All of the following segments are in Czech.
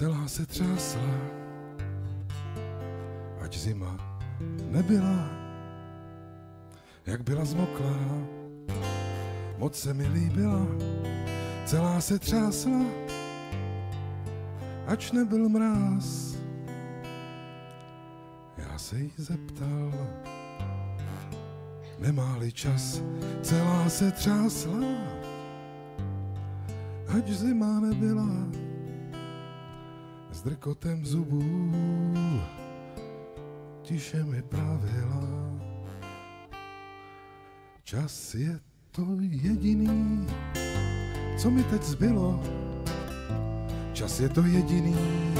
celá se třásla, ať zima nebyla, jak byla zmoklá, moc se mi líbila, celá se třásla, ač nebyl mráz. Já se jí zeptal, nemá-li čas, celá se třásla, ať zima nebyla, s drkotem zubů tiše mi pravila. Čas je to jediný, co mi teď zbylo. Čas je to jediný,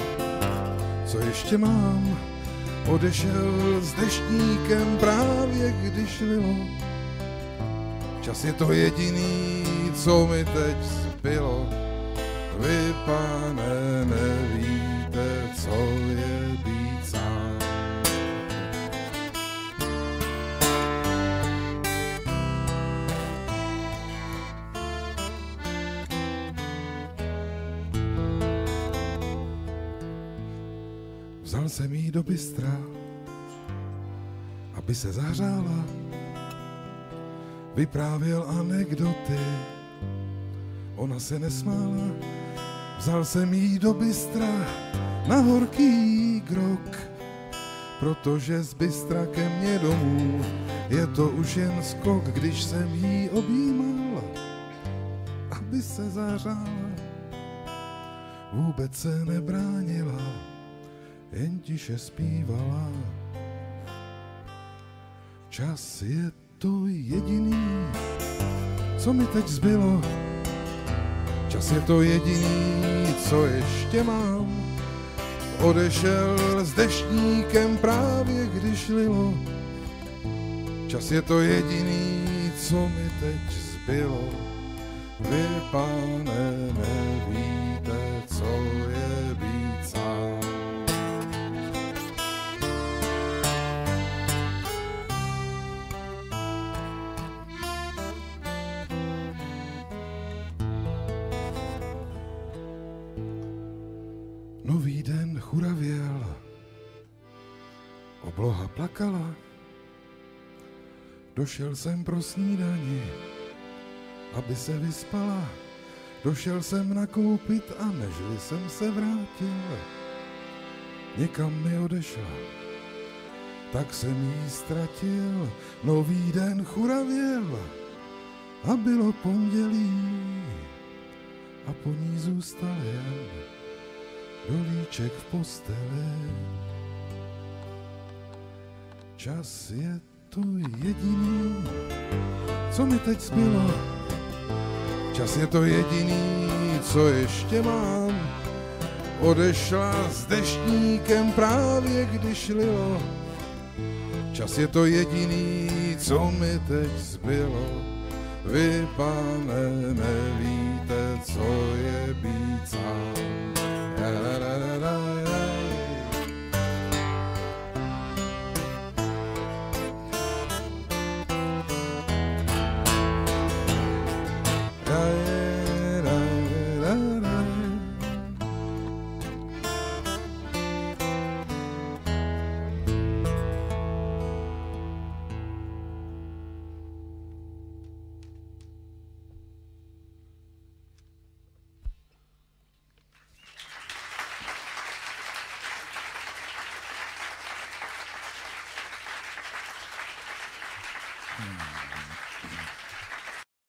co ještě mám. Odešel s deštníkem právě když lilo. Čas je to jediný, co mi teď zbylo. Vy, pane, nevíte, co je být sám. Vzal jsem jí do bystra, aby se zahřála, vyprávěl anekdoty, ona se nesmála. Vzal jsem jí do bystra na horký grok, protože z bystra ke mně domů je to už jen skok. Když jsem jí objímal, aby se zahřála, vůbec se nebránila, jen tiše zpívala. Čas je to jediný, co mi teď zbylo. Čas je to jediný, co ještě mám. Odešel s deštníkem právě když lilo. Čas je to jediný, co mi teď zbylo. Vy, pane, nevíte, co je být sám. Nový den churavěl, obloha plakala, došel jsem pro snídani, aby se vyspala, došel jsem nakoupit a nežli jsem se vrátil, někam mi odešla, tak jsem jí ztratil. Nový den churavěl a bylo pondělí a po ní zůstal jen dolíček v posteli. Čas je to jediný, co mi teď zbylo. Čas je to jediný, co ještě mám. Odešla s deštníkem právě když lilo. Čas je to jediný, co mi teď zbylo. Vy, pane, nevíte, co je být sám.